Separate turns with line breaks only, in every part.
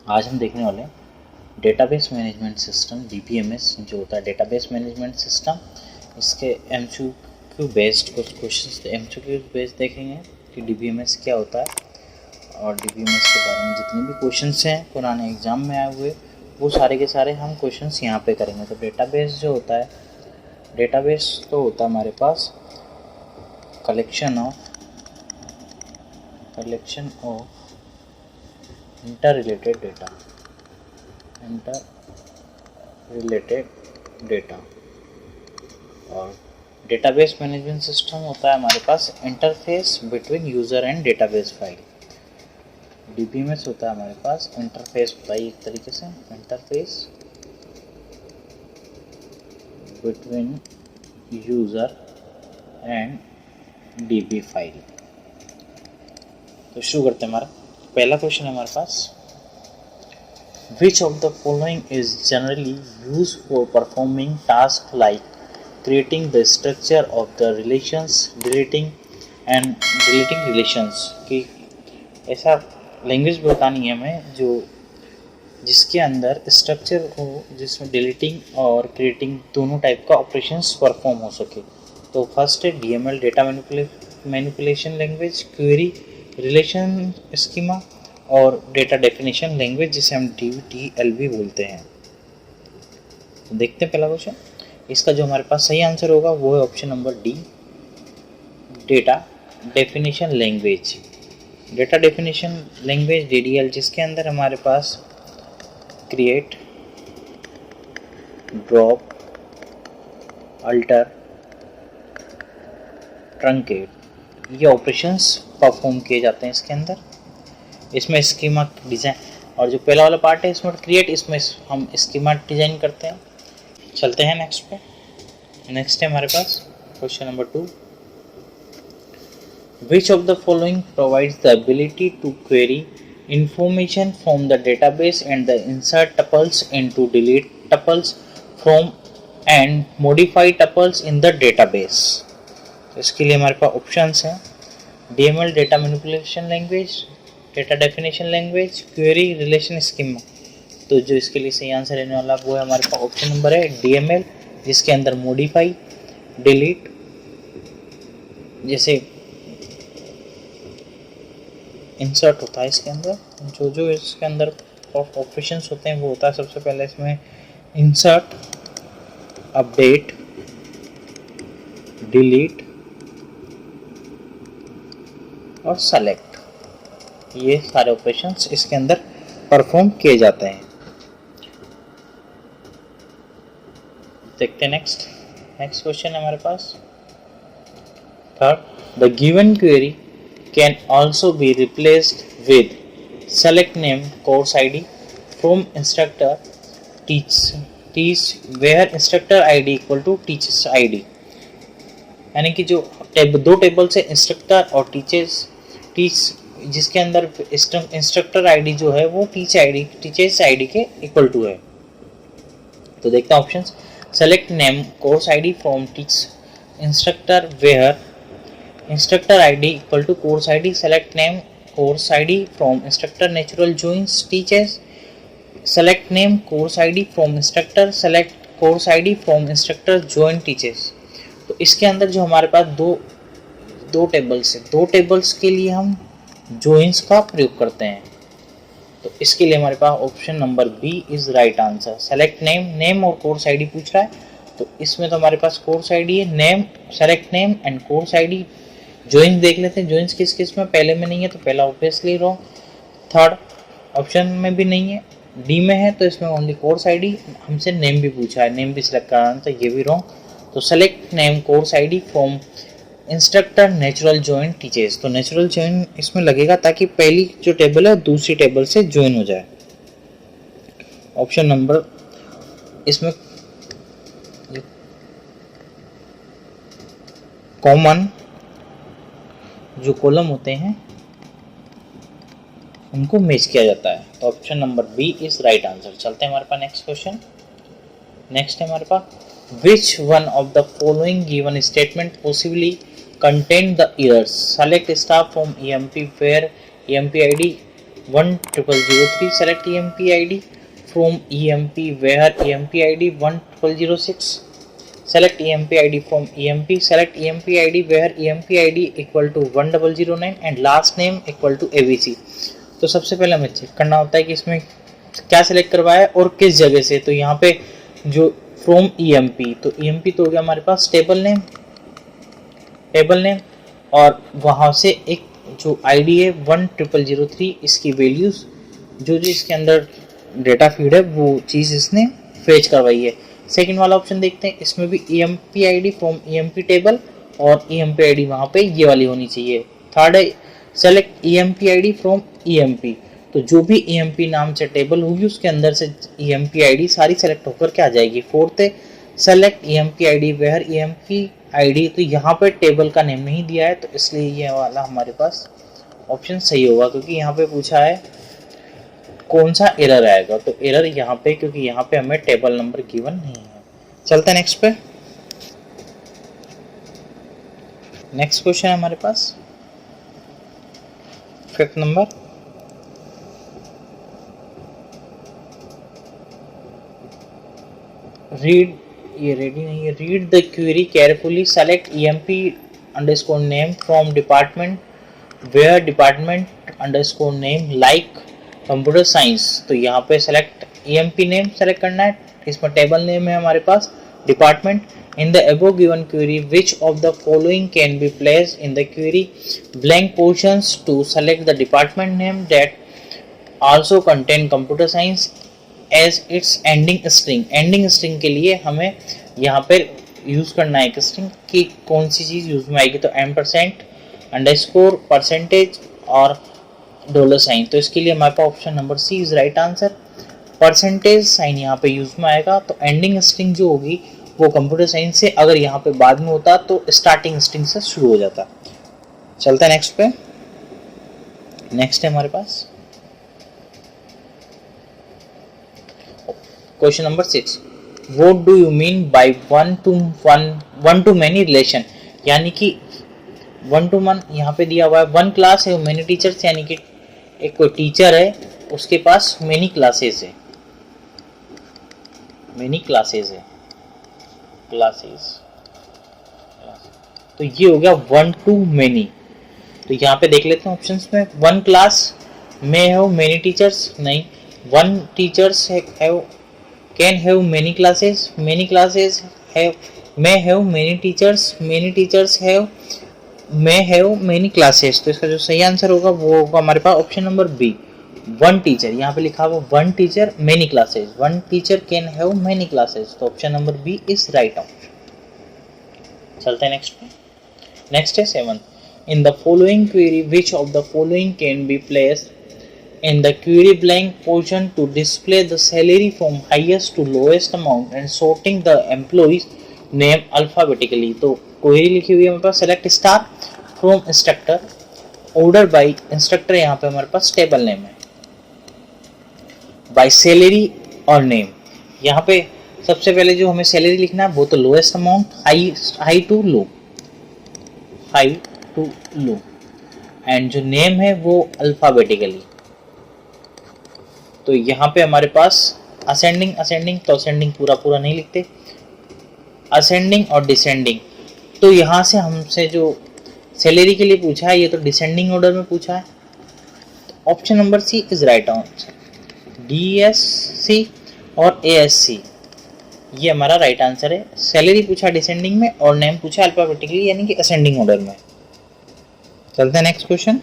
आज हम देखने वाले हैं डेटाबेस मैनेजमेंट सिस्टम DBMS जो होता है डेटाबेस मैनेजमेंट सिस्टम। इसके MCQ बेस्ड कुछ क्वेश्चंस MCQ बेस्ड देखेंगे कि DBMS क्या होता है और DBMS के बारे में जितने भी क्वेश्चंस हैं पुराने एग्जाम में आए हुए वो सारे के सारे हम क्वेश्चंस यहाँ पे करेंगे। तो डेटाबेस जो होता है, डेटाबेस तो होता है हमारे पास collection of interrelated data और डेटाबेस मैनेजमेंट सिस्टम होता है हमारे पास interface between user and database file. DBMS होता है हमारे पास इंटरफेस होता है एक तरीके से, interface between user and DB file. तो शुरू करते हैं। हमारा पहला क्वेश्चन है हमारे पास, Which of the following is generally used for performing tasks like creating the structure of the relations, deleting relations? कि ऐसा लैंग्वेज बतानी है हमें जो जिसके अंदर स्ट्रक्चर हो, जिसमें डिलीटिंग और क्रिएटिंग दोनों टाइप का ऑपरेशंस परफॉर्म हो सके। तो फर्स्ट है DML data manipulation language, query relation schema और डेटा डेफिनेशन लैंग्वेज जिसे हम DDL भी बोलते हैं। तो देखते हैं पहला क्वेश्चन। इसका जो हमारे पास सही आंसर होगा वो है option number D, data definition language. Data definition language DDL जिसके अंदर हमारे पास क्रिएट, ड्रॉप, अल्टर, ट्रंकेट ये ऑपरेशंस परफॉर्म किए जाते हैं इसके अंदर। इसमें स्कीमा डिज़ाइन और जो पहला वाला पार्ट है इसमें क्रिएट, इसमें हम स्कीमा डिज़ाइन करते हैं। चलते हैं नेक्स्ट पे। नेक्स्ट है हमारे पास question number 2, Which of the following provides the ability to query information from the database and the insert tuples into delete tuples from and modify tuples in the database? तो इसके लिए हमारे पास options हैं DML data manipulation language, data definition language, query relation schema. तो जो इसके लिए सही आंसर रहने वाला वो है हमारे पास ऑप्शन नंबर है DML जिसके अंदर मॉडिफाई, डिलीट जैसे इंसर्ट होता है इसके अंदर, जो इसके अंदर ऑपरेशंस होते हैं वो होता है सबसे पहले इसमें इंसर्ट, अपडेट, डिलीट और सेलेक्ट। ये सारे ऑपरेशंस इसके अंदर परफॉर्म किए जाते हैं। देखते हैं नेक्स्ट क्वेश्चन है हमारे पास third, the given query can also be replaced with select name course ID from instructor teach where instructor ID equal to teachers ID। यानी कि जो दो टेबल से इंस्ट्रक्टर और टीच जिसके अंदर इंस्ट्रक्टर ID जो है वो टीचर्स ID के इक्वल टू है। तो देखते हैं options, select name course ID from teach instructor where instructor ID equal to course ID, select name course ID from instructor natural joins teachers, select name course ID from instructor, select course ID from instructor join teachers. तो इसके अंदर जो हमारे पास दो tables है, दो tables के लिए हम जॉइंस का प्रयोग करते हैं। तो इसके लिए हमारे पास option number B is right answer. Select name और कोर्स ID पूछ रहा है, तो इसमें तो हमारे पास कोर्स ID है, name, select name and course ID। Joins देख लेते हैं, जॉइंस किस में, पहले में नहीं है तो पहला ऑब्वियसली रॉन्ग, थर्ड ऑप्शन में भी नहीं है, डी में है तो इसमें ओनली कोर्स ID। हमसे नेम भी पूछा है, नेम भी सिलेक्ट कराना तो ये भी रॉन्ग। तो select name course ID from instructor natural join teachers. तो नेचुरल जॉइन इसमें लगेगा ताकि पहली जो टेबल है दूसरी टेबल से ज्वाइन हो जाए। ऑप्शन नंबर इसमें कॉमन जो कॉलम होते हैं उनको मैच किया जाता है। तो option number B is right answer. चलते हैं हमारे पास नेक्स्ट क्वेश्चन। नेक्स्ट है हमारे पास, which one of the following given statement possibly contain the errors? Select star from EMP where EMP ID 1003, select EMP ID from EMP where EMP ID 1006, select EMP ID from EMP, select EMP ID where EMP ID equal to 1009 and last name equal to ABC। तो सबसे पहले हमें check करना होता है कि इसमें क्या सिलेक्ट करवाया है और किस जगह से। तो यहाँ पे जो फ्रॉम EMP, तो EMP तो हो गया हमारे पास टेबल नेम, और वहाँ से एक जो आईडी है 1003, इसकी वैल्यूज जो इसके अंदर डेटा फीड है वो चीज़ इसने फेच करवाई है। सेकंड वाला ऑप्शन देखते हैं, इसमें भी EMP ID from EMP table और EMP ID वहाँ पे ये वाली होनी चाहिए। थर्ड है select EMP ID from EMP, तो जो भी EMP नाम से टेबल होगी उसके अंदर से EMP ID सारी सेलेक्ट होकर के आ जाएगी। फोर्थ है select EMP ID where EMP ID, तो यहाँ पे टेबल का नेम नहीं दिया है तो इसलिए ये वाला हमारे पास ऑप्शन सही होगा, क्योंकि यहाँ पे पूछा है कौन सा एरर आएगा, तो एरर यहाँ पे, क्योंकि यहाँ पे हमें टेबल नंबर गिवन नहीं है। चलते हैं नेक्स्ट पे। नेक्स्ट क्वेश्चन है हमारे पास फिफ्थ नंबर, रीड, ये रेडी नहीं है, read the query carefully, select EMP underscore name from department where department underscore name like computer science. तो यहाँ पे सेलेक्ट EMP नेम सेलेक्ट करना है, इसमें टेबल नेम है हमारे पास department. In the above given query which of the following can be placed in the query blank portions to select the department name that also contain computer science as its ending string। ending string के लिए हमें यहाँ पे use करना है एक string की, कौन सी चीज यूज में आएगी, तो %, अंडरस्कोर, परसेंटेज और डॉलर साइन। तो इसके लिए हमारे पास option number C is right answer. Percentage sign यहाँ पे यूज में आएगा, तो एंडिंग स्ट्रिंग जो होगी वो कंप्यूटर साइंस से अगर यहाँ पे बाद में होता तो स्टार्टिंग स्ट्रिंग से शुरू हो जाता। चलता है नेक्स्ट पे। नेक्स्ट है हमारे पास question number 6, what do you mean by one to many relation, यानी कि 1 to 1 यहाँ पे दिया हुआ है, 1 क्लास है मैनी टीचर्स, यानी कि एक कोई टीचर है उसके पास मैनी क्लासेस है, मैनी क्लासेस है, तो ये हो गया 1 to many। तो यहाँ पे देख लेते हैं ऑप्शंस में, 1 क्लास में हैव मैनी टीचर्स, नहीं, 1 teachers have can have many classes, many classes have may have many teachers have may have many classes। तो इसका जो सही आंसर होगा वो होगा हमारे पास ऑप्शन नंबर बी, 1 टीचर। यहाँ पे लिखा हुआ 1 teacher many classes, 1 teacher can have many classes, तो option number B is right option. चलते हैं नेक्स्ट पे। नेक्स्ट है 7, in the following query which of the following can be placed in the query blank portion to display the salary from highest to lowest amount and sorting the employees name alphabetically। तो query लिखी हुई है हमारे पास, select star from instructor order by instructor, यहाँ पे हमारे पास टेबल नेम है, बाय सैलरी और नेम। यहाँ पे सबसे पहले जो हमें सैलरी लिखना है वो तो lowest amount, high to low, and जो नेम है वो अल्फाबेटिकली। तो यहाँ पे हमारे पास असेंडिंग, तो असेंडिंग पूरा नहीं लिखते, असेंडिंग और डिसेंडिंग। तो यहाँ से हमसे जो सैलरी के लिए पूछा है ये तो डिसेंडिंग ऑर्डर में पूछा है, तो option number C is right answer, DSC और ASC ये हमारा राइट आंसर है। सैलरी पूछा डिसेंडिंग में और नेम पूछा अल्फाबेटिकली यानी कि असेंडिंग ऑर्डर में। चलते हैं नेक्स्ट क्वेश्चन।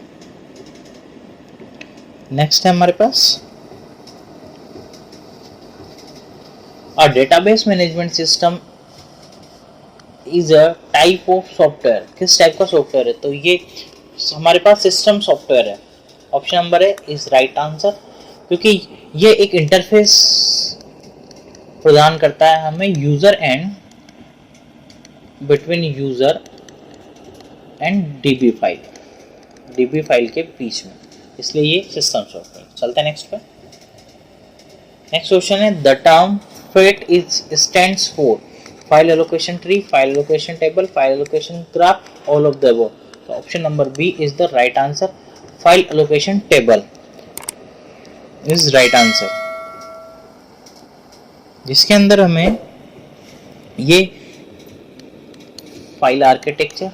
नेक्स्ट है हमारे पास A database management system is a type of software। किस टाइप का सॉफ्टवेयर है, तो ये हमारे पास सिस्टम सॉफ्टवेयर है। ऑप्शन नंबर है इज राइट आंसर, क्योंकि ये एक इंटरफेस प्रदान करता है हमें user and between user and DB file के बीच में, इसलिए ये सिस्टम सॉफ्टवेयर। चलते हैं नेक्स्ट पे। नेक्स्ट क्वेश्चन है the term FAT is stands for file allocation tree, file allocation table, file allocation graph, all of the above। तो option number B is the right answer, file allocation table। Is right answer, जिसके अंदर हमें ये file architecture,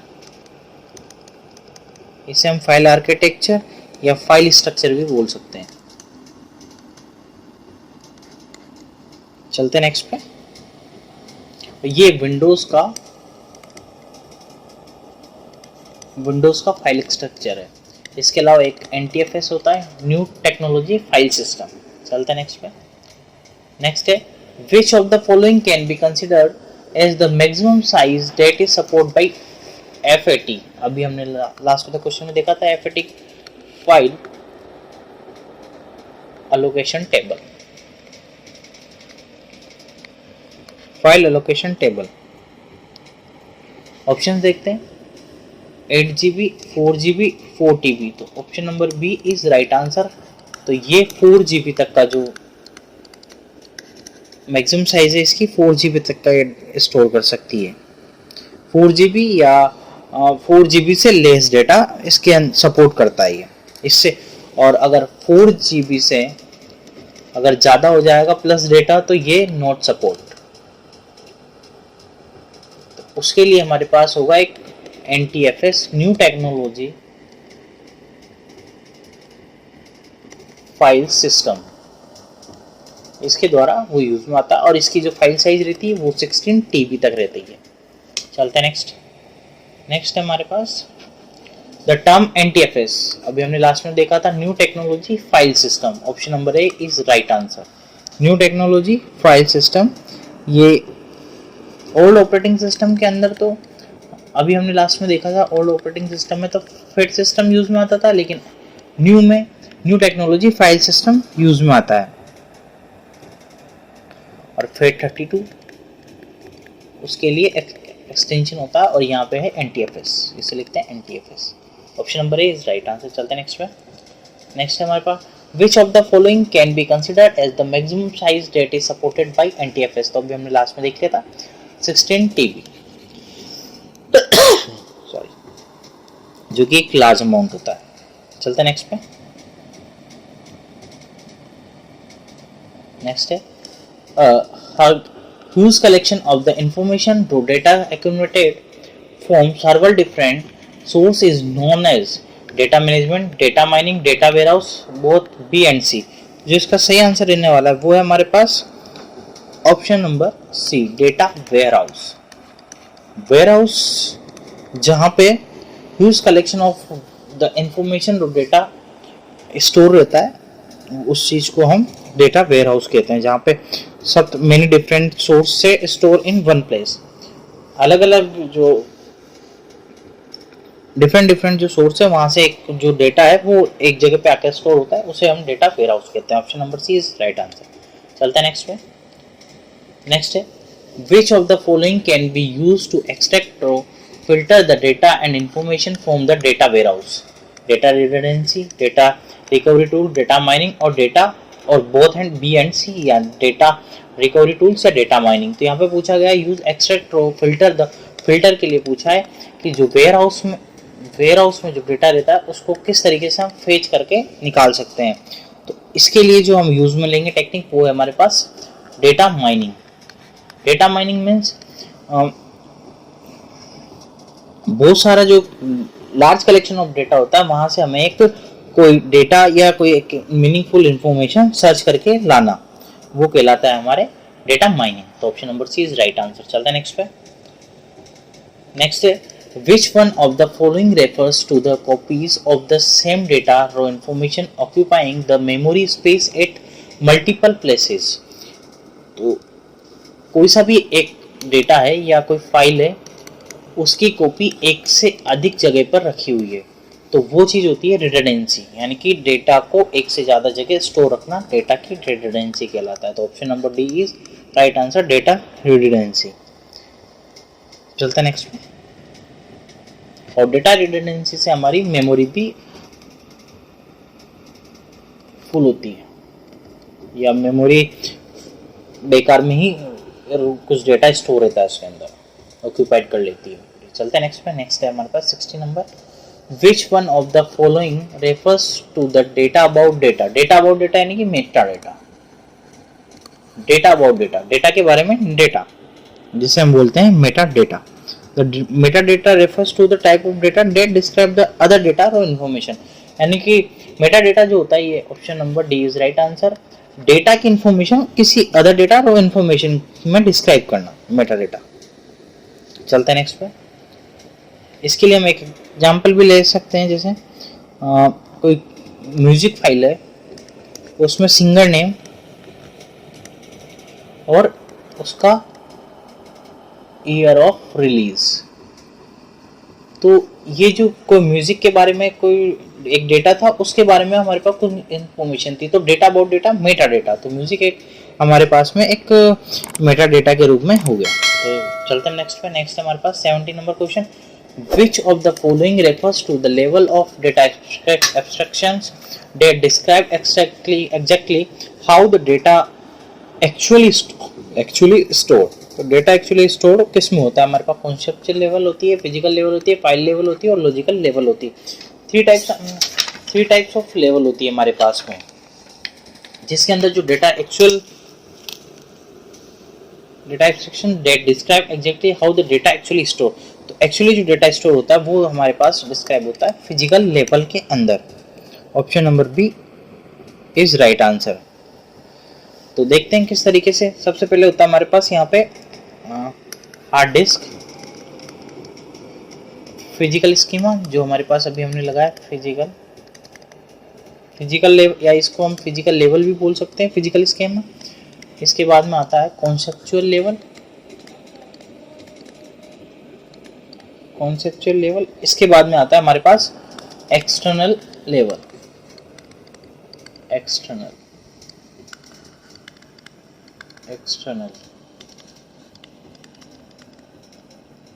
इसे हम file architecture या file structure भी बोल सकते हैं। चलते नेक्स्ट पे। ये विंडोज का फाइल स्ट्रक्चर है। इसके अलावा एक NTFS होता है, न्यू टेक्नोलॉजी फाइल सिस्टम। चलते नेक्स्ट पे। नेक्स्ट है which of the following can be considered as the maximum size that is support by FAT। अभी हमने लास्ट में क्वेश्चन में देखा था FAT, file allocation table. File allocation table option देखते हैं, 8GB, 4GB, 4TB। तो option number B is right answer. तो ये 4GB तक का जो मैक्सिमम साइज है इसकी 4GB तक का स्टोर कर सकती है। 4GB या 4GB से लेस डेटा इसके सपोर्ट करता है इससे। और अगर 4GB से अगर ज़्यादा हो जाएगा प्लस डेटा तो ये नॉट सपोर्ट। तो उसके लिए हमारे पास होगा एक NTFS, new technology file system. इसके द्वारा वो यूज में आता है और इसकी जो फाइल साइज रहती है वो 16 TB तक रहती है। चलते हैं नेक्स्ट है हमारे पास द टर्म NTFS। अभी हमने लास्ट में देखा था new technology file system. Option number A is right answer. New technology file system, ये ओल्ड ऑपरेटिंग सिस्टम के अंदर, तो अभी हमने लास्ट में देखा था ओल्ड ऑपरेटिंग सिस्टम में तो FAT सिस्टम यूज में आता था, लेकिन new technology file system use में आता है। और FAT32 उसके लिए एक्सटेंशन होता है और यहाँ पे है NTFS, इसे लिखते हैं NTFS। Option number A is right answer. चलते हैं नेक्स्ट पे। नेक्स्ट है हमारे पास which of the following can be considered as the maximum size that is supported by NTFS। तो अभी हमने लास्ट में देख लिया था 16 TB सॉरी, जो कि एक लार्ज अमाउंट होता है। चलते हैं नेक्स्ट पे। नेक्स्ट है whose collection of the information to data accumulated from several different source is known as data management, data mining, data warehouse, both B and C। जो इसका सही आंसर रहने वाला है वो है हमारे पास option number C, data warehouse. Warehouse जहाँ पे huge collection of the information और डेटा स्टोर रहता है, उस चीज को हम डेटा वेयरहाउस कहते हैं, जहाँ पे सब मेनी डिफरेंट सोर्स से स्टोर इन वन प्लेस। अलग अलग जो डिफरेंट जो सोर्स है वहां से एक जो डेटा है वो एक जगह पे आकर स्टोर होता है, उसे हम डेटा वेयरहाउस कहते हैं। Option number C is right answer. चलते हैं नेक्स्ट पे। नेक्स्ट है which of the following can be use to extract और filter the data and information from the data warehouse. Data redundancy, data recovery tool, data mining और data और both and B and C, या data recovery tools या data mining. तो यहाँ पे पूछा गया यूज एक्सट्रैक्ट और फिल्टर। द फिल्टर के लिए पूछा है कि जो वेयरहाउस में जो डेटा रहता है उसको किस तरीके से हम फेच करके निकाल सकते हैं। तो इसके लिए जो हम यूज में लेंगे टेक्निक वो है हमारे पास data mining. Data mining means बहुत सारा जो लार्ज कलेक्शन ऑफ डेटा होता है वहां से हमें एक कोई डेटा या कोई एक मीनिंगफुल इंफॉर्मेशन सर्च करके लाना, वो कहलाता है हमारे डेटा माइनिंग। तो option number C is right answer. चलते हैं नेक्स्ट पे। नेक्स्ट है which one of the following refers to the copies of the same data raw information occupying the memory space at multiple places. तो कोई सा भी एक डेटा है या कोई फाइल है, उसकी कॉपी एक से अधिक जगह पर रखी हुई है, तो वो चीज होती है रिडंडेंसी, यानी कि डेटा को एक से ज्यादा जगह स्टोर रखना डेटा की रिडंडेंसी कहलाता है। तो option number D is right answer, data redundancy. चलते हैं नेक्स्ट में। और डेटा रिडंडेंसी से हमारी मेमोरी भी फुल होती है, या मेमोरी बेकार में ही कुछ डेटा स्टोर रहता है उसके अंदर, ऑक्यूपाइड कर लेती है। चलते हैं नेक्स्ट पे। नेक्स्ट है हमारे पास 60 number which one of the following refers to the data about data, data about data यानी कि metadata, data about data, डेटा के बारे में डेटा जिसे हम बोलते हैं metadata. The metadata refers to the type of data that describe the other data or information, यानी कि मेटा डेटा जो होता है, ये option number D is right answer, data की इंफॉर्मेशन किसी अदर डेटा और इंफॉर्मेशन में डिस्क्राइब करना, मेटा डेटा। चलते हैं नेक्स्ट पे। इसके लिए हम एक एग्जांपल भी ले सकते हैं, जैसे कोई म्यूजिक फाइल है, उसमें सिंगर नेम और उसका ईयर ऑफ रिलीज। तो ये जो कोई म्यूजिक के बारे में कोई एक डेटा था, उसके बारे में हमारे पास कुछ इंफॉर्मेशन थी, तो data about data Meta data, तो म्यूजिक एक हमारे पास में एक मेटा डेटा के रूप में हो गया। तो चलते हैं नेक्स्ट पे। नेक्स्ट हमारे पास 70 number question, which of the following refers to the level of data abstractions that describe exactly how the data actually store. तो डेटा एक्चुअली स्टोर किस में होता है, हमारे पास कॉन्सेप्चुअल लेवल होती है, फिजिकल लेवल होती है, फाइल लेवल होती है और लॉजिकल लेवल होती है। थ्री टाइप्स ऑफ लेवल होती है हमारे पास में, जिसके अंदर जो data abstraction that describe exactly how the data actually store, तो एक्चुअली जो डेटा स्टोर होता है वो हमारे पास डिस्क्राइब होता है फिजिकल लेवल के अंदर। Option number B is right answer. तो देखते हैं किस तरीके से। सबसे पहले होता है हमारे पास यहाँ पे हार्ड डिस्क, फिजिकल स्कीमा जो हमारे पास अभी हमने लगाया, फिजिकल लेवल, या इसको हम फिजिकल लेवल भी बोल सकते हैं, फिजिकल स्कीमा। इसके बाद में आता है कॉन्सेप्चुअल लेवल, इसके बाद में आता है हमारे पास एक्सटर्नल लेवल, एक्सटर्नल,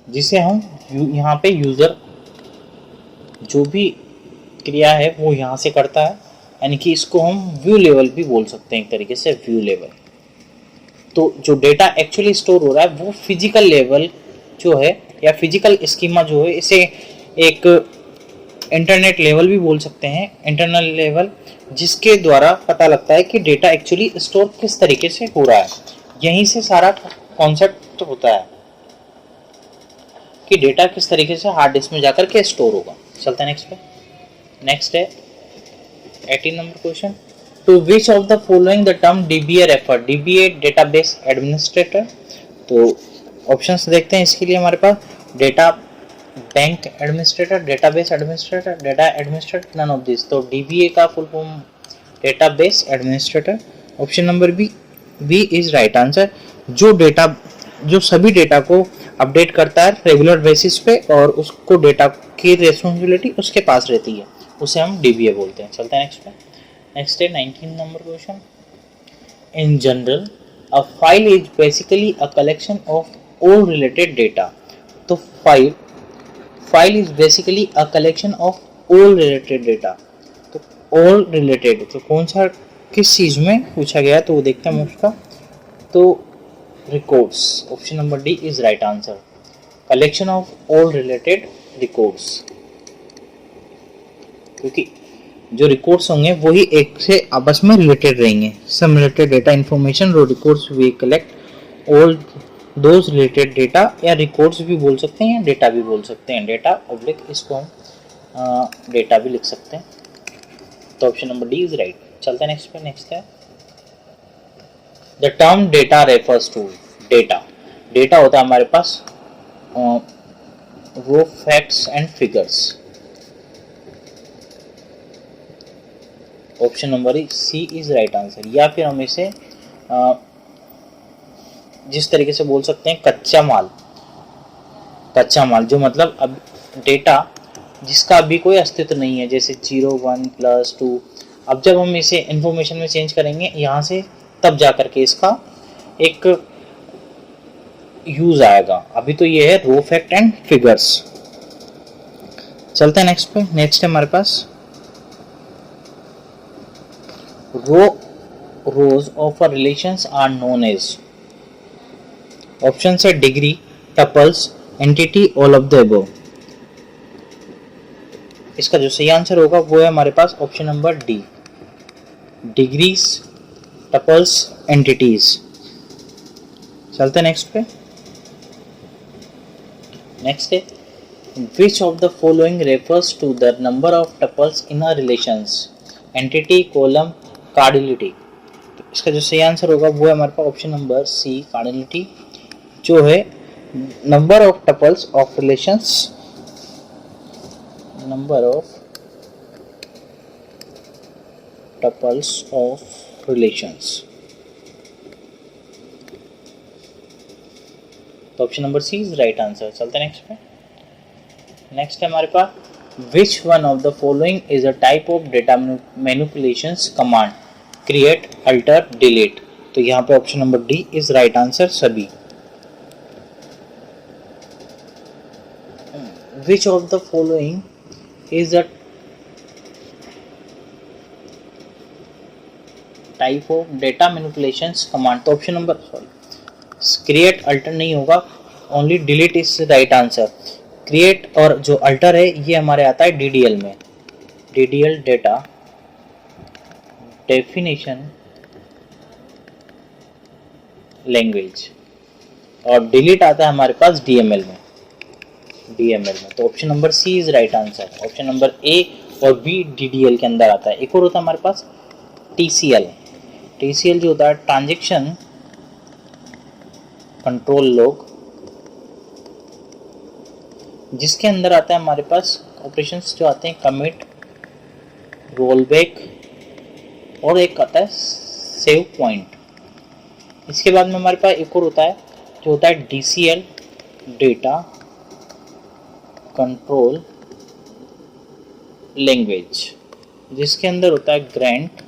जिसे हम यहाँ पे यूजर जो भी क्रिया है वो यहाँ से करता है, यानी कि इसको हम व्यू लेवल भी बोल सकते हैं एक तरीके से, व्यू लेवल। तो जो डेटा एक्चुअली स्टोर हो रहा है वो फिजिकल लेवल जो है, या फिजिकल स्कीमा जो है, इसे एक इंटरनेट लेवल भी बोल सकते हैं, इंटरनल लेवल, जिसके द्वारा पता लगता है कि डेटा एक्चुअली स्टोर किस तरीके से हो रहा है। यहीं से सारा कॉन्सेप्ट होता है कि डेटा किस तरीके से हार्ड डिस्क में जाकर के स्टोर होगा। चलते हैं नेक्स्ट पे। नेक्स्ट है 18 number question, to which of the following the term DBA refer, DBA database administrator. तो ऑप्शंस देखते हैं इसके लिए हमारे पास, data bank administrator, database administrator, data administrator, none of this. तो डीबीए का full form database administrator. Option number B is right answer. जो सभी डेटा को अपडेट करता है रेगुलर बेसिस पे और उसको डेटा की रिस्पॉन्सिबिलिटी उसके पास रहती है, उसे हम डीबीए बोलते हैं। चलते हैं नेक्स्ट पे। नेक्स्ट है 19 number question, in general a file is basically a collection of all related data. तो file is basically a collection of all related data. तो ऑल रिलेटेड तो कौन सा किस चीज में पूछा गया है, तो वो देखते हैं उसका। तो records, option number D is right answer, collection of all related records, क्योंकि जो रिकॉर्ड्स होंगे वही एक से आपस में रिलेटेड रहेंगे। Some related data information records we collect all those related data, या रिकॉर्ड्स भी बोल सकते हैं या डेटा भी बोल सकते हैं, डेटा ऑब्लिक इसको हम डेटा भी लिख सकते हैं। तो option number D is right. चलते हैं नेक्स्ट पे। नेक्स्ट है the term data refers to, data होता है हमारे पास raw facts and figures. Option number C is right answer, या फिर हम इसे जिस तरीके से बोल सकते हैं कच्चा माल जो मतलब अब डेटा जिसका अभी कोई अस्तित्व नहीं है, जैसे 0 1 प्लस 2। अब जब हम इसे इंफॉर्मेशन में चेंज करेंगे यहाँ से, तब जा करके इसका एक यूज आएगा। अभी तो ये है रो फैक्ट एंड फिगर्स। चलते हैं नेक्स्ट पे। नेक्स्ट है हमारे पास rows of relations are known as. Option है degree, tuples, entity, all of the above. इसका जो सही आंसर होगा वो है हमारे पास option number D, degrees, tuples, entities. चलते हैं नेक्स्ट पे। नेक्स्ट है which of the following refers to the number of tuples in a relations, entity, column, cardinality. तो इसका जो सही आंसर होगा वो है हमारे पास ऑप्शन नंबर सी, कार्डिलिटी, जो है number of tuples of relations, number of tuples of relations. तो option number C is right answer. चलते हैं नेक्स्ट पे। नेक्स्ट है हमारे पास which one of the following is a type of data manipulations command, create, alter, delete. तो यहाँ पे option number D is right answer सभी। Which of the following is a type of data manipulations command. तो option number create, alter नहीं होगा, only delete is right answer. Create और जो alter है ये हमारे आता है डीडीएल में, डीडीएल डेटा डेफिनेशन लैंग्वेज, और डिलीट आता है हमारे पास डीएमएल में, डीएमएल में। तो option number C is right answer. Option number A और बी डीडीएल के अंदर आता है। एक और होता है हमारे पास टीसीएल। टीसीएल जो होता है ट्रांजैक्शन कंट्रोल लॉग, जिसके अंदर आता है हमारे पास ऑपरेशंस जो आते हैं कमिट, रोलबैक, और एक आता है सेव पॉइंट। इसके बाद में हमारे पास एक और होता है जो होता है डीसीएल, डेटा कंट्रोल लैंग्वेज, जिसके अंदर होता है ग्रांट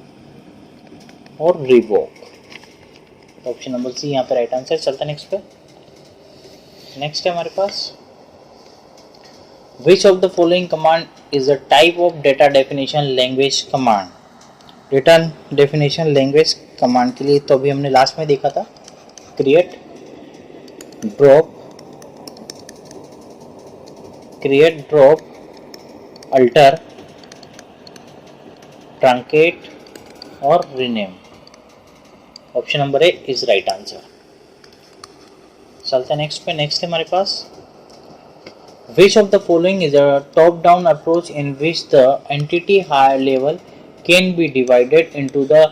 और रिवोक। ऑप्शन नंबर सी यहाँ पे राइट आंसर। चलता है नेक्स्ट पे। नेक्स्ट है हमारे पास which of the following command is a type of data definition language command. Data definition language command के लिए तो अभी हमने लास्ट में देखा था create, drop, create, drop, alter, truncate और rename. Option number A is right answer. चलते हैं नेक्स्ट पे। नेक्स्ट है हमारे पास which of the following is a top down approach in which the entity higher level can B divided into the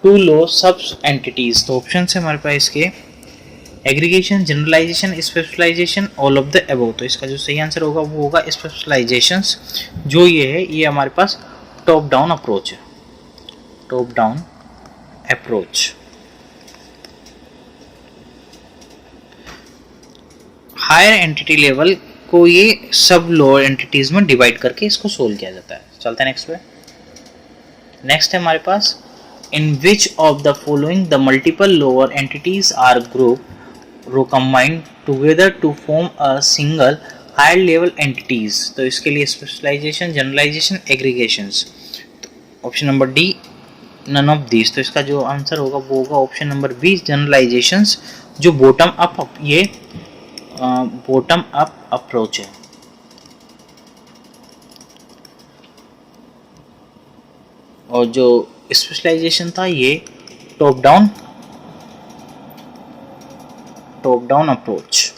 two low sub entities. तो option है हमारे पास इसके aggregation, generalization, specialization, all of the above. तो इसका जो सही answer होगा वो होगा स्पेशलाइजेशंस। जो ये है ये हमारे पास टॉप डाउन अप्रोच है, top down approach. Higher entity level को ये सब लोअर एंटिटीज में डिवाइड करके इसको सोल्व किया जाता है। चलते हैं नेक्स्ट पे। नेक्स्ट है हमारे पास in which of the following the multiple lower entities are group combined together to form a single higher level entities. तो इसके लिए specialisation, generalisation, aggregations. Option number D none of these. तो इसका जो आंसर होगा वो होगा ऑप्शन नंबर बी, जनरलाइजेशंस, जो बॉटम अप, ये बॉटम अप अप्रोच है। और जो स्पेशलाइजेशन था ये टॉप डाउन अप्रोच।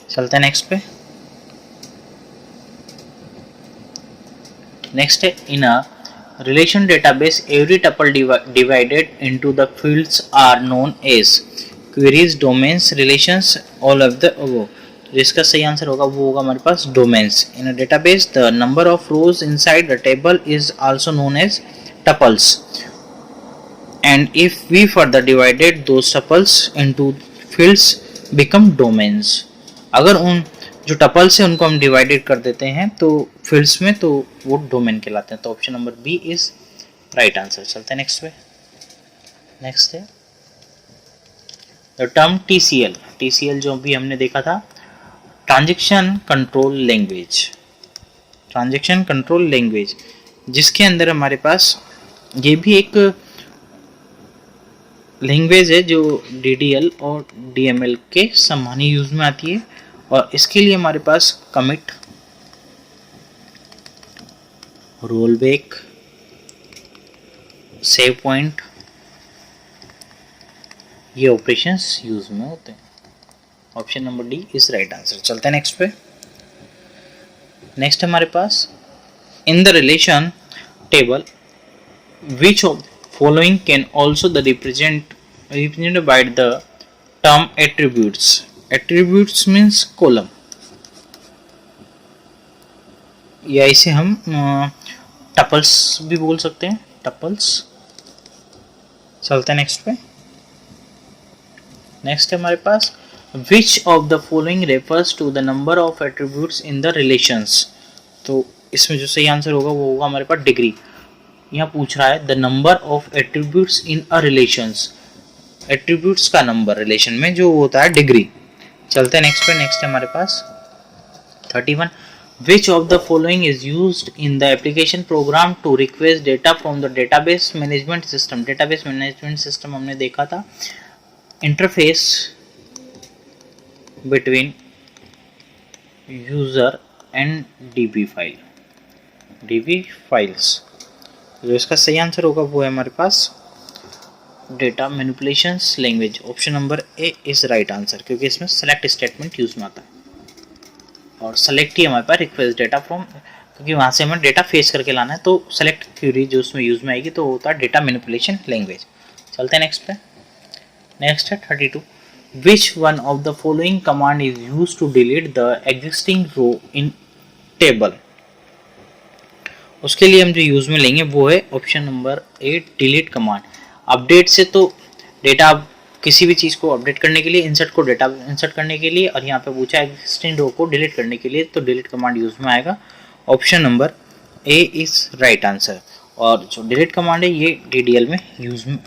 चलते हैं नेक्स्ट पे। नेक्स्ट है इन अ relation database every tuple divided into the fields are known as queries, domains, relations, all of the above। जिसका सही आंसर होगा वो होगा हमारे पास domains. In a database the number of rows inside the table is also known as tuples and if we further divided those tuples into fields become domains। अगर उन जो टपल्स है उनको हम डिवाइडेड कर देते हैं तो फील्ड्स में, तो वो डोमेन कहलाते हैं। तो option number B is right answer. चलते हैं नेक्स्ट पे। नेक्स्ट है द टर्म टीसीएल। टीसीएल जो भी हमने देखा था transaction control language, transaction control language, जिसके अंदर हमारे पास ये भी एक लैंग्वेज है जो डीडीएल और डीएमएल के समान ही यूज में आती है। और इसके लिए हमारे पास commit, roll back, save point, ये ऑपरेशंस यूज में होते हैं। Option number D is right answer. चलते हैं नेक्स्ट पे। नेक्स्ट हमारे पास in the relation table which of following can also the represented by the term attributes. Attributes means column, या इसे हम टपल्स भी बोल सकते हैं, टपल्स। चलते हैं नेक्स्ट पे। नेक्स्ट है हमारे पास which of the following refers to the number of attributes in the relations। तो इसमें जो सही आंसर होगा वो होगा हमारे पास डिग्री। यहाँ पूछ रहा है the number of attributes in a relations, attributes का नंबर रिलेशन में जो होता है डिग्री। चलते हैं नेक्स्ट पे। नेक्स्ट है हमारे पास 31 which of the following is used in the application program to request data from the database management system. Database management system हमने देखा था interface between user and DB file, DB files. जो इसका सही आंसर होगा वो है हमारे पास data manipulations language. Option number A is right answer, क्योंकि इसमें सेलेक्ट स्टेटमेंट यूज में आता है और सेलेक्ट ही हमारे पास रिक्वेस्ट डेटा फ्रॉम, क्योंकि वहाँ से हमें डेटा फेस करके लाना है, तो सेलेक्ट क्यूरी जो उसमें यूज में आएगी तो होता है डेटा मैनिपुलेशन लैंग्वेज। चलते हैं नेक्स्ट पे। नेक्स्ट है 32 which one of the following command is use to delete the existing row in table. उसके लिए हम जो यूज में लेंगे वो है option number A delete command. Update से तो डेटा किसी भी चीज़ को अपडेट करने के लिए, इंसर्ट को डेटा इंसर्ट करने के लिए, और यहाँ पे पूछा एग्जिस्टिंग रो को डिलीट करने के लिए, तो डिलीट कमांड यूज में आएगा। Option number A is right answer. और जो डिलीट कमांड है ये DDL में यूज में,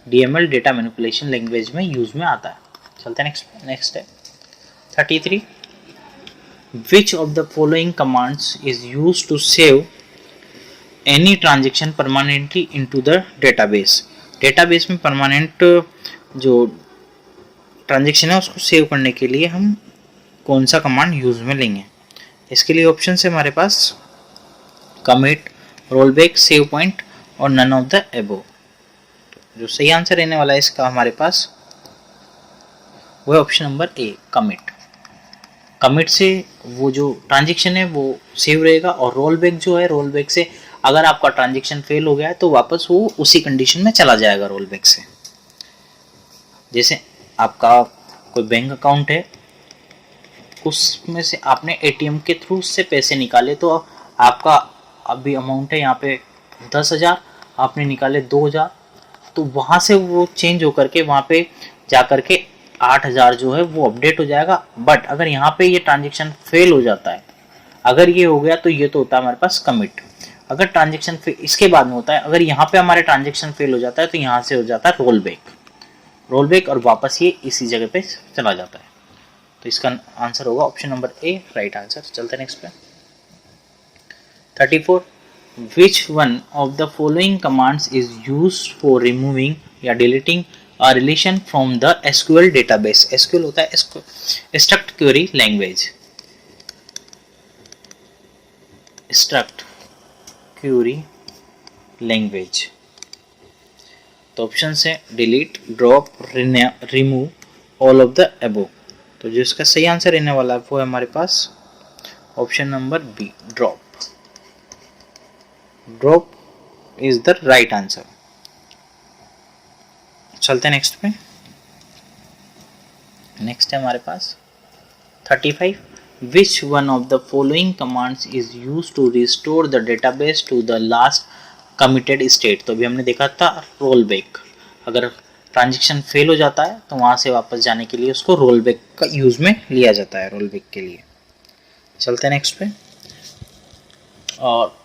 DML डेटा मैनिपुलेशन लैंग्वेज में यूज में आता है। चलते हैं नेक्स्ट है 33 which of the following commands is used to save any transaction permanently into the database। Database में परमानेंट जो ट्रांजेक्शन है उसको सेव करने के लिए हम कौन सा कमांड यूज में लेंगे। इसके लिए ऑप्शन है हमारे पास कमिट, रोलबैक, सेव पॉइंट और नन ऑफ द एबो। जो सही आंसर रहने वाला है इसका हमारे पास वो है ऑप्शन नंबर ए कमिट। कमिट से वो जो ट्रांजेक्शन है वो सेव रहेगा, और रोल बैक जो है, रोल बैक से अगर आपका ट्रांजेक्शन फेल हो गया है तो वापस वो उसी कंडीशन में चला जाएगा रोल बैक से। जैसे आपका कोई बैंक अकाउंट है, उसमें से आपने ATM के थ्रू से पैसे निकाले, तो आपका अभी अमाउंट है यहाँ पे 10,000, आपने निकाले 2,000, तो वहाँ से वो चेंज होकर के वहाँ पे जा करके 8,000 जो है वो अपडेट हो जाएगा। बट अगर यहाँ पे ये ट्रांजेक्शन फेल हो जाता है, अगर ये हो गया तो ये तो होता है हमारे पास कमिट। अगर ट्रांजेक्शन इसके बाद में होता है, अगर यहाँ पे हमारे ट्रांजेक्शन फेल हो जाता है तो यहाँ से हो जाता है रोल बैक और वापस ये इसी जगह पे चला जाता है। तो इसका आंसर होगा ऑप्शन नंबर ए राइट आंसर। चलते हैं नेक्स्ट पे 34 विच one of the following commands is used for removing या deleting a relation from the SQL database। SQL होता है struct query language, struct query language। तो ऑप्शन है delete, drop, remove, all of the above. तो जो इसका सही answer रहने वाला है वो है हमारे पास option number B drop. Drop is the right answer. चलते हैं नेक्स्ट पे। नेक्स्ट है हमारे पास 35 which one of the following commands is use to restore the database to the last committed state. तो अभी हमने देखा था रोल बैक, अगर ट्रांजेक्शन फेल हो जाता है तो वहाँ से वापस जाने के लिए उसको रोल बैक का यूज में लिया जाता है, रोल बैक के लिए। चलते हैं नेक्स्ट पे। और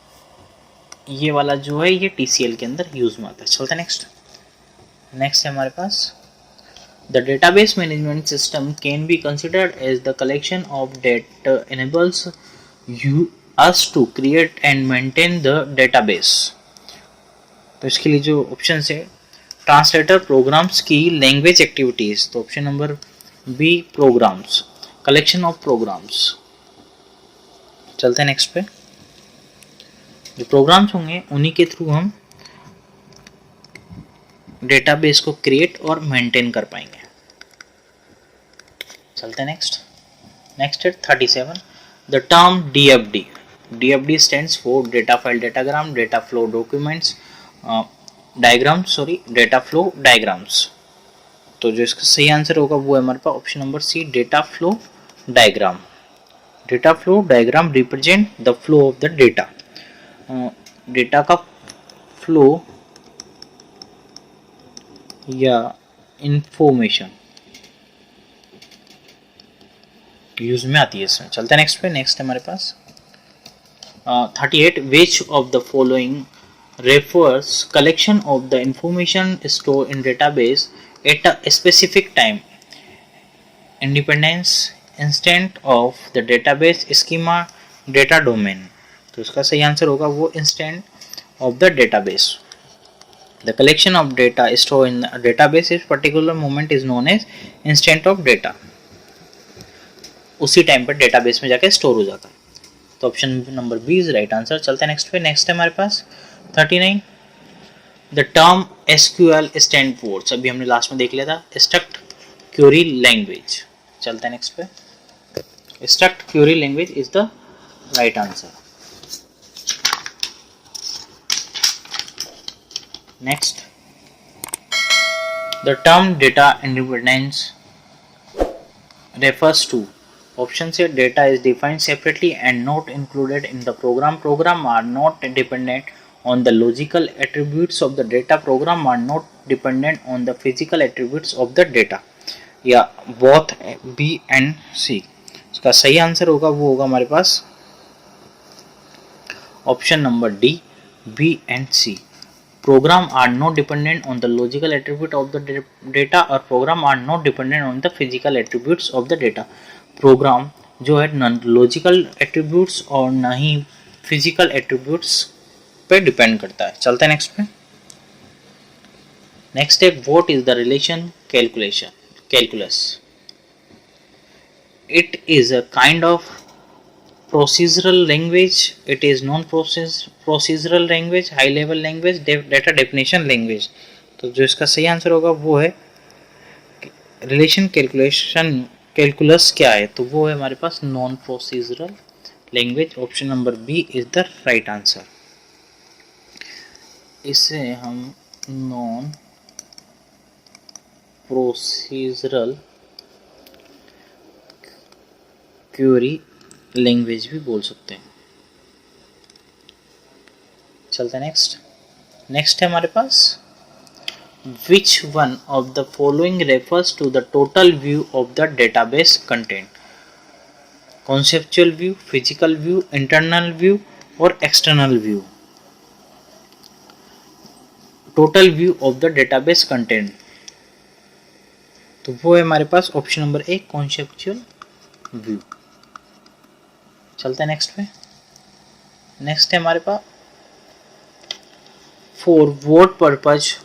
ये वाला जो है ये TCL के अंदर यूज में आता है। चलते हैं नेक्स्ट है हमारे पास the database management system can be considered as the collection of date enables us to create and maintain the database। तो इसके लिए जो ऑप्शन है ट्रांसलेटर प्रोग्राम्स की लैंग्वेज एक्टिविटीज, तो option number B programs. Collection of programs. चलते हैं next पे। जो प्रोग्राम्स होंगे उन्हीं के थ्रू हम डेटाबेस को क्रिएट और मेंटेन कर पाएंगे। चलते हैं नेक्स्ट। नेक्स्ट है 37, the term DFD। DFD stands for data file diagram, data flow documents, data flow diagrams। तो जो इसका सही आंसर होगा वो है हमारे पास option number C, data flow diagram. Data flow diagram represent the flow of the data. Data का फ्लो या इंफॉर्मेशन यूज में आती है इसमें। चलते हैं नेक्स्ट पे। नेक्स्ट है हमारे पास 38, विच of the following refers collection of the information stored in database at a specific time, independence, instant of the database schema, data domain। तो इसका सही आंसर होगा वो instant of the database। The collection of data stored in a database is particular moment is known as instant of data। उसी time पर database में जाके store हो जाता है। तो option number B is right answer. चलते हैं नेक्स्ट पे। नेक्स्ट है हमारे पास 39, the term SQL stand for, अभी हमने लास्ट में देख लिया था, स्ट्रक्ट क्वेरी लैंग्वेज। चलते हैं नेक्स्ट पे। Struct query language is the right answer. Next, the term data independence refers to, option से data is defined separately and not included in the program, program are not dependent on the logical attributes of the data, program are not dependent on the physical attributes of the data, या both B and C। इसका सही answer होगा वो होगा हमारे पास option number D, B and C। program are not dependent on the logical attribute of the data और program are not dependent on the physical attributes of the data। program जो है न लॉजिकल एट्रीब्यूट्स और ना ही physical attributes पे depend करता है। चलते हैं नेक्स्ट पे। नेक्स्ट है what is the relation calculus. It is a kind of procedural language, it is non-procedural language, high level language, data definition language। तो जो इसका सही आंसर होगा वो है रिलेशन कैलकुलस क्या है, तो वो है हमारे पास non procedural language. Option number B is the right answer. इसे हम नॉन प्रोसीजरल क्वेरी लैंग्वेज भी बोल सकते हैं। चलते हैं नेक्स्ट है हमारे पास which one of the following refers to the total view of the database content, conceptual view, physical view, internal view और external view। total view of the database content, तो वो है हमारे पास option number A, conceptual view। चलते हैं next पे। Next है हमारे पास for what purpose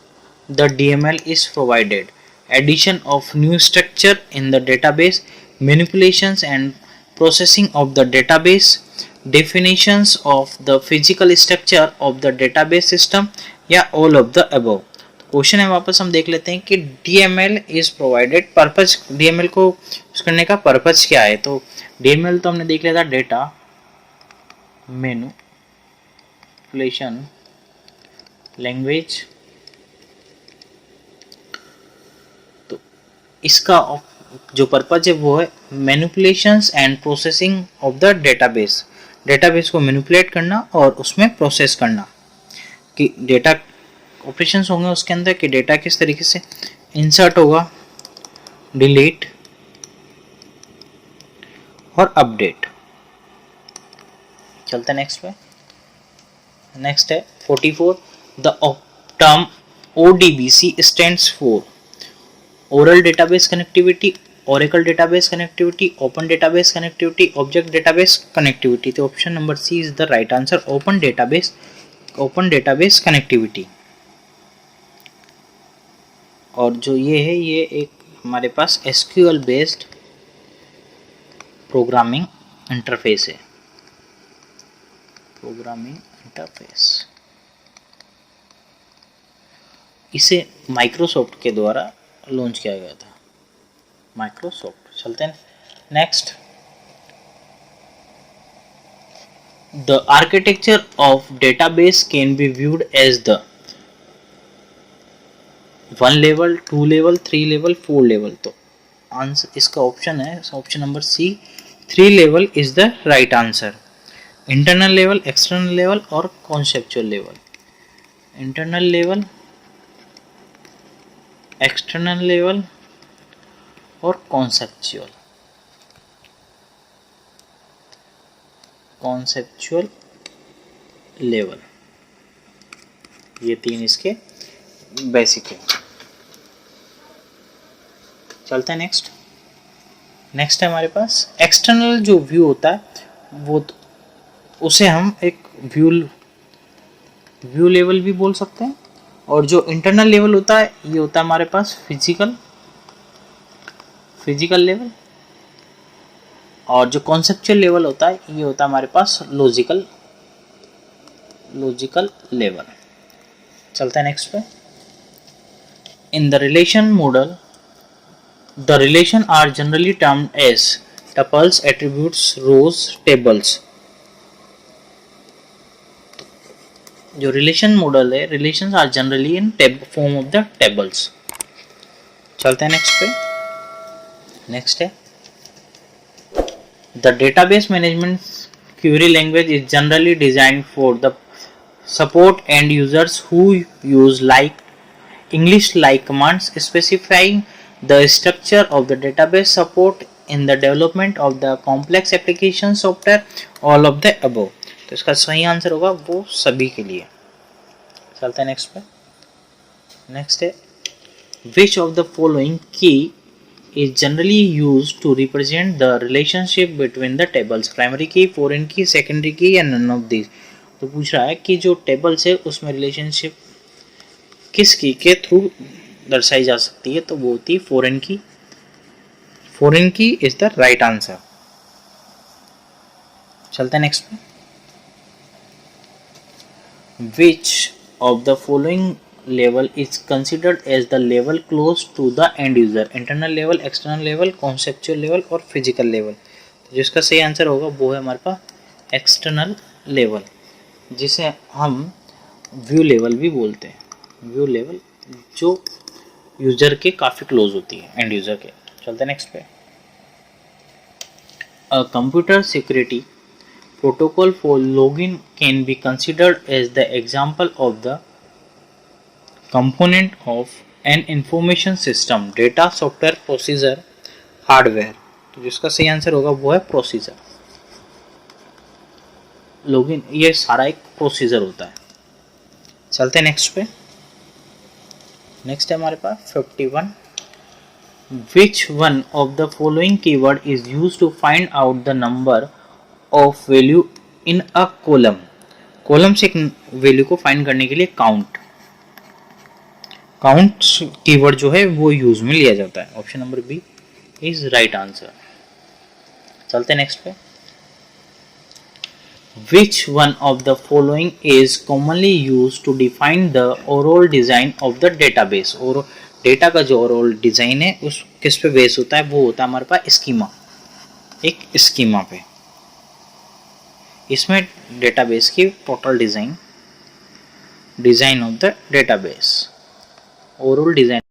the DML is provided, addition of new structure in the database, manipulations and processing of the database, definitions of the physical structure of the database system, या all of the above. Question है वापस हम देख लेते हैं कि DML is provided, purpose DML को use करने का पर्पज क्या है। तो DML तो हमने देख लिया था, डेटा मैनिपुलेशन लैंग्वेज। तो इसका जो पर्पज है वो है manipulations and processing of the database, database को मैनिपुलेट करना और उसमें प्रोसेस करना, कि डेटा ऑपरेशंस होंगे उसके अंदर, कि डेटा किस तरीके से इंसर्ट होगा, डिलीट और अपडेट। चलते हैं नेक्स्ट पे। नेक्स्ट है 44, the term ODBC stands for oral database connectivity, oracle database connectivity, open database connectivity, object database connectivity. तो option number C is the right answer, open database connectivity. और जो ये है ये एक हमारे पास SQL बेस्ड प्रोग्रामिंग इंटरफेस है, प्रोग्रामिंग इंटरफेस। इसे माइक्रोसॉफ्ट के द्वारा लॉन्च किया गया था, माइक्रोसॉफ्ट। चलते हैं next. The architecture of database can be viewed as the 1 level, 2 level, 3 level, 4 level. तो आंसर इसका ऑप्शन है option number C, 3 level is the right answer. Internal level, external level और conceptual level. Internal level, external level और conceptual level, ये 3 इसके basic है। चलते हैं नेक्स्ट है हमारे पास एक्सटर्नल जो व्यू होता है वो उसे हम एक व्यू लेवल भी बोल सकते हैं, और जो इंटरनल लेवल होता है ये होता है हमारे पास फिजिकल लेवल, और जो कॉन्सेप्चुअल लेवल होता है ये होता है हमारे पास लॉजिकल लेवल। चलते हैं नेक्स्ट पे। इन the relation model the relation are generally termed as tuples, attributes, rows, tables। जो रिलेशन मॉडल है, relations are generally in form of the tables. चलते हैं नेक्स्ट है the database management query language is generally designed for the support end users who use like English like commands specifying the structure of the database, support in the development of the complex application software, all of the above। तो इसका सही answer होगा वो सभी के लिए। चलते हैं नेक्स्ट पे। नेक्स्ट है which of the following key is generally used to represent the relationship between the tables, primary key, foreign key, secondary key and none of these। तो पूछ रहा है कि जो टेबल्स है उसमें रिलेशनशिप किस की के थ्रू दर्शाई जा सकती है, तो वो होती है फॉरेन की। फॉरेन की इज द राइट आंसर। चलते हैं नेक्स्ट पे। Which of the following level is considered as the level close to the end user, internal level, external level, conceptual level और फिजिकल लेवल। तो जिसका सही आंसर होगा वो है हमारे पास एक्सटर्नल लेवल, जिसे हम व्यू लेवल भी बोलते हैं। व्यू लेवल जो यूजर के काफी क्लोज होती है, एंड यूजर के। चलते हैं नेक्स्ट पे। A computer security protocol for login can be considered as the example of the component of an information system, data, software, procedure, hardware. तो जिसका सही आंसर होगा वो है प्रोसीजर। लॉगिन ये सारा एक प्रोसीजर होता है। चलते हैं नेक्स्ट पे। नेक्स्ट है हमारे पास 51। Which one of the following keyword is used to find out the number of value in a column? Column से एक वैल्यू को फाइंड करने के लिए काउंट कीवर्ड जो है वो यूज में लिया जाता है। Option number B is right answer. चलते हैं नेक्स्ट पे। Which one of the following is commonly used to define the overall design of the database? और डेटा का जो ओवरऑल डिजाइन है उस किस पे बेस होता है, वो होता है हमारे पास स्कीमा, एक स्कीमा पे। इसमें डेटाबेस की total design of the database, overall design